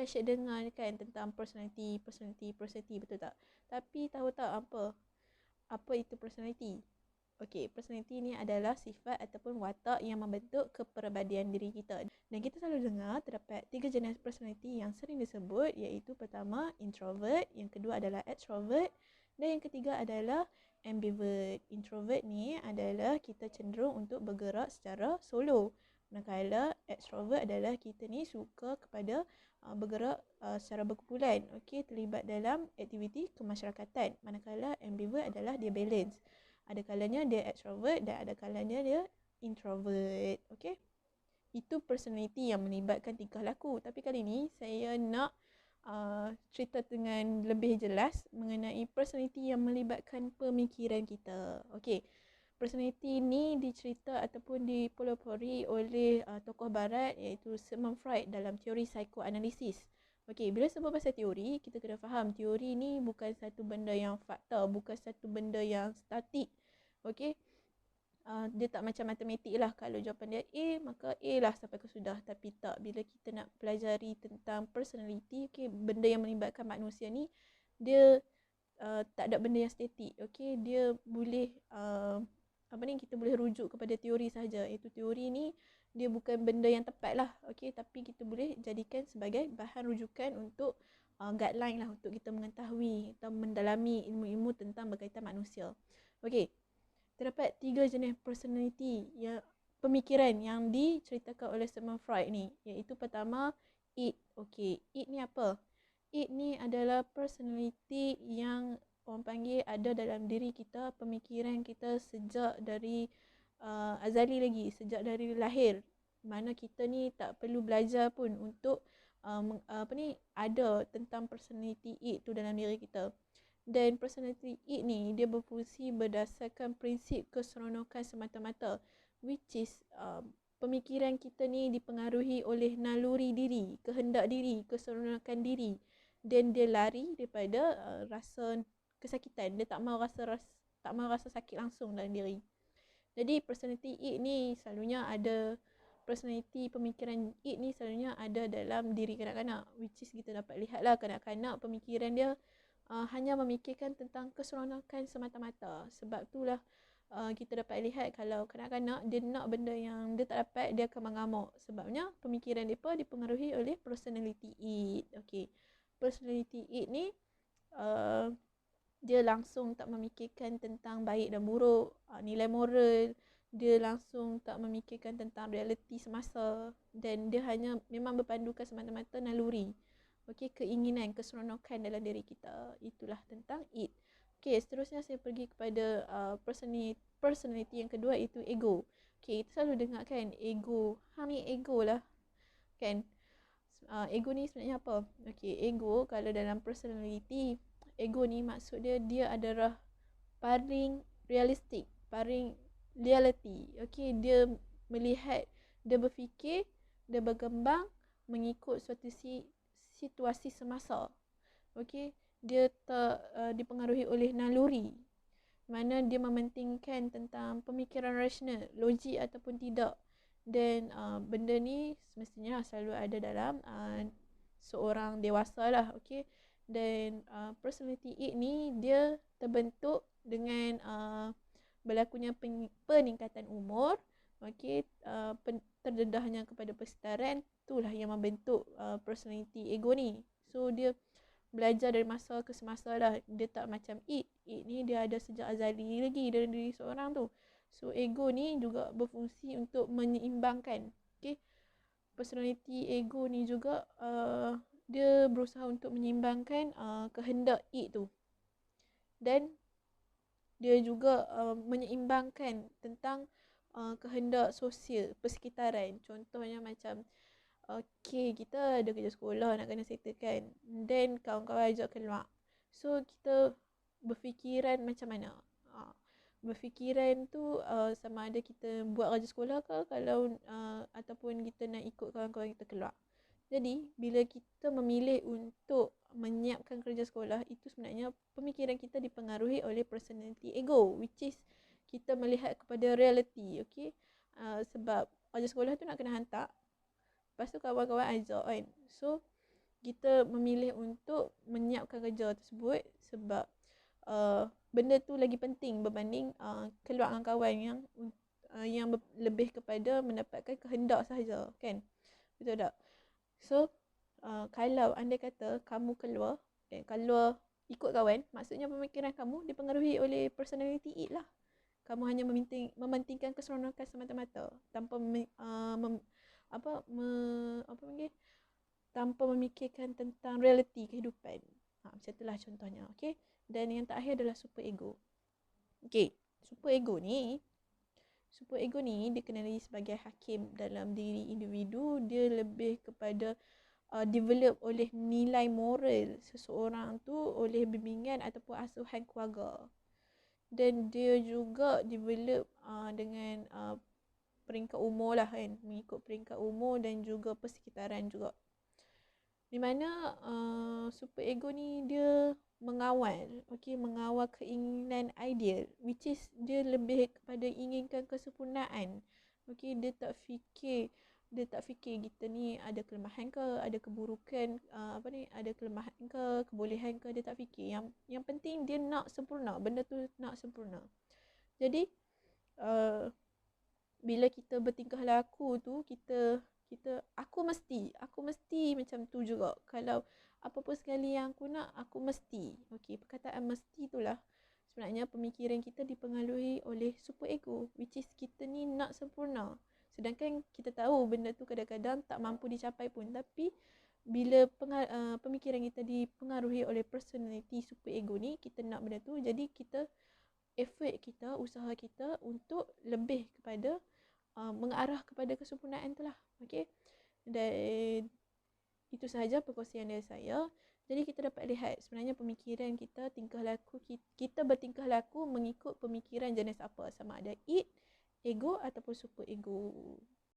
asyik dengar kan tentang personality, betul tak? Tapi tahu tak apa itu personality? Okey, personality ni adalah sifat ataupun watak yang membentuk kepribadian diri kita. Dan kita selalu dengar terdapat 3 jenis personality yang sering disebut, iaitu pertama introvert, yang kedua adalah extrovert dan yang ketiga adalah ambivert. Introvert ni adalah kita cenderung untuk bergerak secara solo. Manakala extrovert adalah kita ni suka kepada bergerak secara berkumpulan, okey, terlibat dalam aktiviti kemasyarakatan. Manakala ambivert adalah dia balance. Ada kalanya dia extrovert dan ada kalanya dia introvert. Okay? Itu personality yang melibatkan tingkah laku. Tapi kali ni saya nak cerita dengan lebih jelas mengenai personality yang melibatkan pemikiran kita. Okay. Personality ni dicerita ataupun dipelopori oleh tokoh barat iaitu Sigmund Freud dalam teori psikoanalisis. Okey, bila sebut pasal teori, kita kena faham teori ni bukan satu benda yang fakta, bukan satu benda yang statik. Okey, dia tak macam matematik lah. Kalau jawapan dia A, maka A lah sampai ke sudah. Tapi tak, bila kita nak pelajari tentang personality, okay, benda yang melibatkan manusia ni, dia tak ada benda yang statik. Okey, dia boleh kita boleh rujuk kepada teori saja. Itu teori ni dia bukan benda yang tepat lah, okey, tapi kita boleh jadikan sebagai bahan rujukan untuk guideline lah untuk kita mengetahui atau mendalami ilmu-ilmu tentang berkaitan manusia. Okey, terdapat 3 jenis personality pemikiran yang diceritakan oleh Sigmund Freud ni, iaitu pertama id. Okey, id ni apa? Id ni adalah personality yang orang panggil ada dalam diri kita, pemikiran kita sejak dari azali lagi, sejak dari lahir. Mana kita ni tak perlu belajar pun untuk ada tentang personality id tu dalam diri kita. Dan personality id ni dia berfungsi berdasarkan prinsip keseronokan semata-mata, which is pemikiran kita ni dipengaruhi oleh naluri diri, kehendak diri, keseronokan diri, dan dia lari daripada rasa kesakitan. Dia tak mau rasa sakit langsung dalam diri. Jadi personality id ni selalunya ada, personality pemikiran id ni selalunya ada dalam diri kanak-kanak, which is kita dapat lihat lah kanak-kanak pemikiran dia hanya memikirkan tentang keseronokan semata-mata. Sebab itulah kita dapat lihat kalau kanak-kanak dia nak benda yang dia tak dapat, dia akan mengamuk. Sebabnya pemikiran mereka dipengaruhi oleh personality id. Okay. Personality id ni dia langsung tak memikirkan tentang baik dan buruk, nilai moral. Dia langsung tak memikirkan tentang realiti semasa, dan dia hanya memang berpandukan semata-mata naluri. Okey, keinginan, keseronokan dalam diri kita. Itulah tentang id. Okey, seterusnya saya pergi kepada personality yang kedua, iaitu ego. Okey, kita selalu dengar kan ego. Hang ni ego lah. Kan? Ego ni sebenarnya apa? Okey, ego kalau dalam personality, ego ni maksud dia adalah paling realistik, paling reality. Okey, dia melihat, dia berfikir, dia berkembang mengikut suatu situasi semasa. Okey, dia tak dipengaruhi oleh naluri, mana dia mementingkan tentang pemikiran rasional, logik ataupun tidak. Dan benda ni semestinya selalu ada dalam seorang dewasa lah. Okey, dan personality id ni dia terbentuk dengan berlakunya peningkatan umur. Okey, terdedahnya kepada persedaran, itulah yang membentuk personality ego ni. So dia belajar dari masa ke semasa lah. Dia tak macam id. Id ni dia ada sejak azali lagi dalam diri seorang tu. So ego ni juga berfungsi untuk menyeimbangkan. Okay, personality ego ni juga dia berusaha untuk menyeimbangkan kehendak id tu. Dan dia juga menyeimbangkan tentang kehendak sosial, persekitaran. Contohnya macam okey, kita ada kerja sekolah nak kena settlekan, then kawan-kawan ajak keluar. So kita berfikiran macam mana? Berfikiran tu sama ada kita buat kerja sekolah ke, kalau ataupun kita nak ikut kawan-kawan kita keluar. Jadi bila kita memilih untuk menyiapkan kerja sekolah, itu sebenarnya pemikiran kita dipengaruhi oleh personality ego, which is kita melihat kepada reality. Okay, sebab kerja sekolah tu nak kena hantar, lepas tu kawan-kawan ajak kan. So kita memilih untuk menyiapkan kerja tersebut sebab benda tu lagi penting berbanding keluar dengan kawan yang lebih kepada mendapatkan kehendak sahaja, kan? Betul tak? So kalau andai kata kamu keluar ikut kawan, maksudnya pemikiran kamu dipengaruhi oleh personality it lah. Kamu hanya mementingkan keseronokan semata-mata tanpa tanpa memikirkan tentang realiti kehidupan. Macam itulah contohnya, okey. Dan yang terakhir adalah super ego. Okey, super ego ni dikenali sebagai hakim dalam diri individu. Dia lebih kepada develop oleh nilai moral seseorang tu oleh bimbingan ataupun asuhan keluarga. Dan dia juga develop dengan peringkat umur lah, kan, mengikut peringkat umur dan juga persekitaran juga. Di mana super ego ni dia mengawal keinginan ideal, which is dia lebih kepada inginkan kesempurnaan. Dia tak fikir kita ni ada kelemahan ke, ada keburukan, ada kelemahan ke, kebolehan ke, dia tak fikir. Yang penting dia nak sempurna, benda tu nak sempurna. Jadi bila kita bertingkah laku tu, aku mesti macam tu juga. Kalau apa-apa sekali yang aku nak, aku mesti. Perkataan mesti itulah sebenarnya pemikiran kita dipengaruhi oleh super ego, which is kita ni nak sempurna. Sedangkan kita tahu benda tu kadang-kadang tak mampu dicapai pun. Tapi bila pemikiran kita dipengaruhi oleh personality super ego ni, kita nak benda tu, jadi effort kita, usaha kita untuk lebih kepada mengarah kepada kesempurnaan tu lah. Dan itu sahaja perkongsian dari saya. Jadi kita dapat lihat sebenarnya pemikiran kita, kita bertingkah laku mengikut pemikiran jenis apa, sama ada id, ego ataupun super ego.